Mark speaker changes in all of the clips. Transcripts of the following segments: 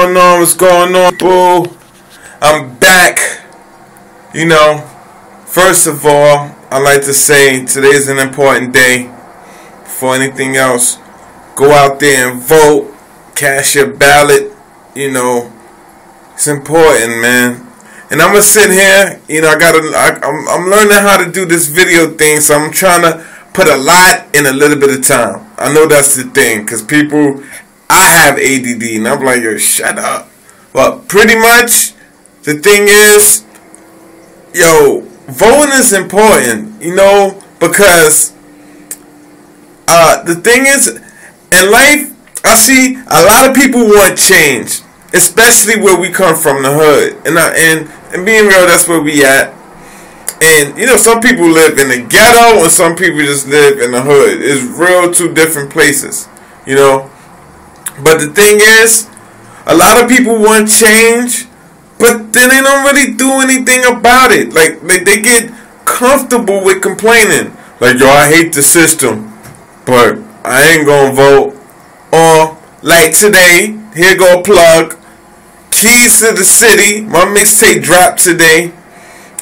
Speaker 1: going on? What's going on, boo? I'm back. You know, first of all, I'd like to say today's an important day. Before anything else, go out there and vote. Cast your ballot. You know, it's important, man. And I'm gonna sit here. You know, I'm learning how to do this video thing, so I'm trying to put a lot in a little bit of time. I know that's the thing, cause I have ADD, and I'm like, yo, shut up. But pretty much, the thing is, yo, voting is important, you know, because the thing is, in life, I see a lot of people want change, especially where we come from, the hood, and being real, that's where we at. And you know, some people live in the ghetto, and some people just live in the hood. It's real two different places, you know. But the thing is, a lot of people want change, but then they don't really do anything about it. Like they get comfortable with complaining. Like, yo, I hate the system, but I ain't gonna vote. Or like today, here go a plug. Keys to the City, my mixtape dropped today,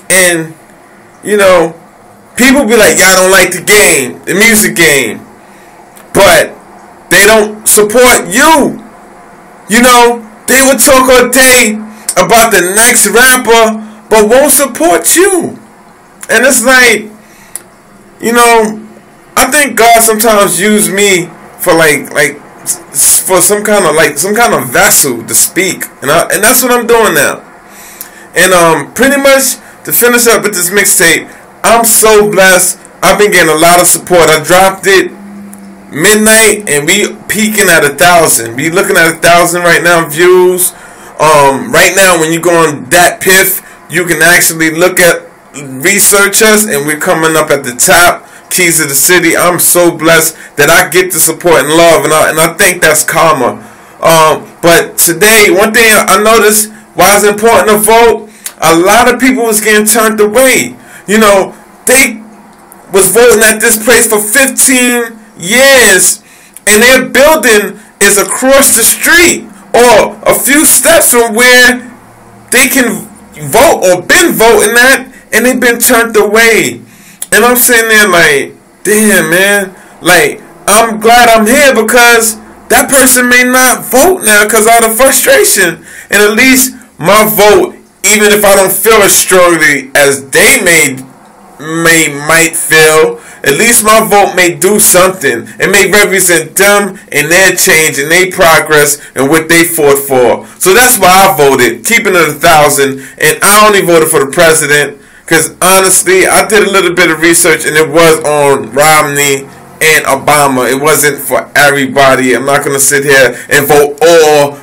Speaker 1: and you know, people be like, y'all don't like the game, the music game, but they don't support you. You know, they would talk all day about the next rapper, but won't support you. And it's like, you know, I think God sometimes used me for for some kind of vessel to speak, and that's what I'm doing now. And pretty much to finish up with this mixtape, I'm so blessed. I've been getting a lot of support. I dropped it midnight, and we peaking at 1,000. We looking at 1,000 right now views. Right now, when you go on DatPiff, you can actually research us, and we're coming up at the top. Keys to the City. I'm so blessed that I get the support and love, and I think that's karma. But today, one thing I noticed why it's important to vote. A lot of people was getting turned away. You know, they was voting at this place for 15 years, and their building is across the street or a few steps from where they can vote or been voting at, and they've been turned away. And I'm sitting there like, damn, man, like, I'm glad I'm here because that person may not vote now because out of frustration. And at least my vote, even if I don't feel as strongly as they might feel, at least my vote may do something. It may represent them and their change and their progress and what they fought for. So that's why I voted, keeping it 1,000. And I only voted for the president because honestly, I did a little bit of research, and it was on Romney and Obama. It wasn't for everybody. I'm not gonna sit here and vote all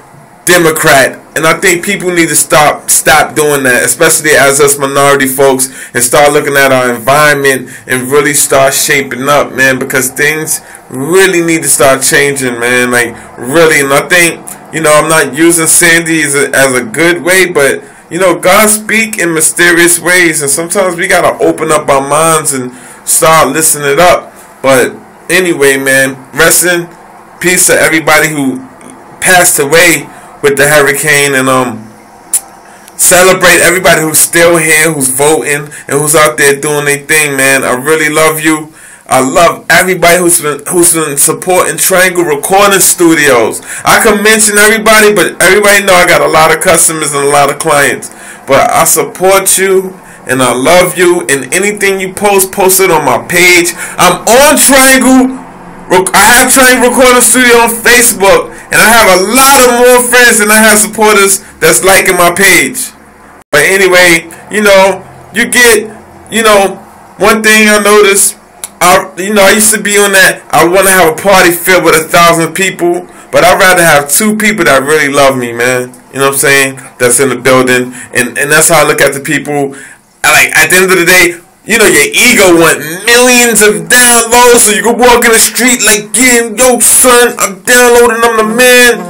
Speaker 1: Democrat. And I think people need to stop doing that, especially as us minority folks, and start looking at our environment and really start shaping up, man, because things really need to start changing, man, like really. And I think, you know, I'm not using Sandy as a good way, but you know, God speak in mysterious ways, and sometimes we gotta open up our minds and start listening up. But anyway, man, rest in peace to everybody who passed away with the hurricane, and celebrate everybody who's still here, who's voting, and who's out there doing their thing, man. I really love you. I love everybody who's been supporting Triangle Recording Studios. I can mention everybody, but everybody know I got a lot of customers and a lot of clients. But I support you, and I love you, and anything you post it on my page. I'm on Triangle. I have Triangle Recording Studio on Facebook, and I have a lot of more friends than I have supporters that's liking my page. But anyway, you know, you get, you know, one thing I noticed, I used to be on that, I want to have a party filled with 1,000 people, but I'd rather have 2 people that really love me, man. You know what I'm saying? That's in the building, and that's how I look at the people. Like, at the end of the day, you know, your ego want millions of downloads, so you can walk in the street like, yeah, yo, son, I'm downloading, I'm the man.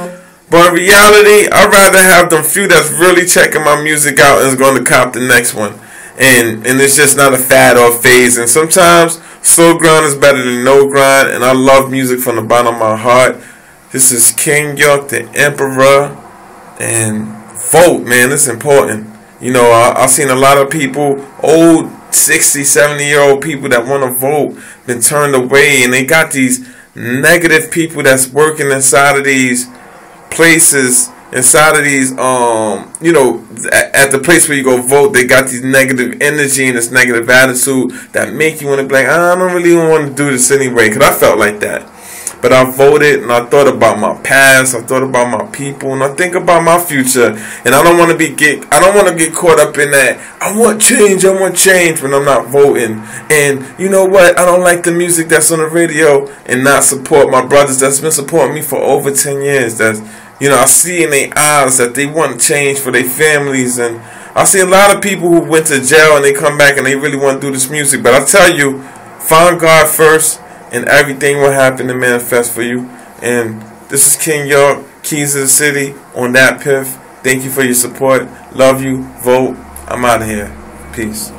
Speaker 1: But in reality, I'd rather have them few that's really checking my music out and is going to cop the next one. And it's just not a fad or a phase. And sometimes slow grind is better than no grind. And I love music from the bottom of my heart. This is King York, the Emperor. And vote, man. It's important. You know, I've seen a lot of people, old 60, 70-year-old people that want to vote, been turned away, and they got these negative people that's working inside of these places, inside of these, you know, at the place where you go vote. They got these negative energy and this negative attitude that make you want to be like, I don't really want to do this anyway, because I felt like that. But I voted, and I thought about my past, I thought about my people, and I think about my future. And I don't want to get caught up in that. I want change when I'm not voting. And you know what? I don't like the music that's on the radio and not support my brothers that's been supporting me for over 10 years. That's, you know, I see in their eyes that they want change for their families. And I see a lot of people who went to jail and they come back and they really want to do this music. But I tell you, find God first, and everything will happen to manifest for you. And this is King York, Keys of the City on Dat Piff. Thank you for your support. Love you. Vote. I'm out of here. Peace.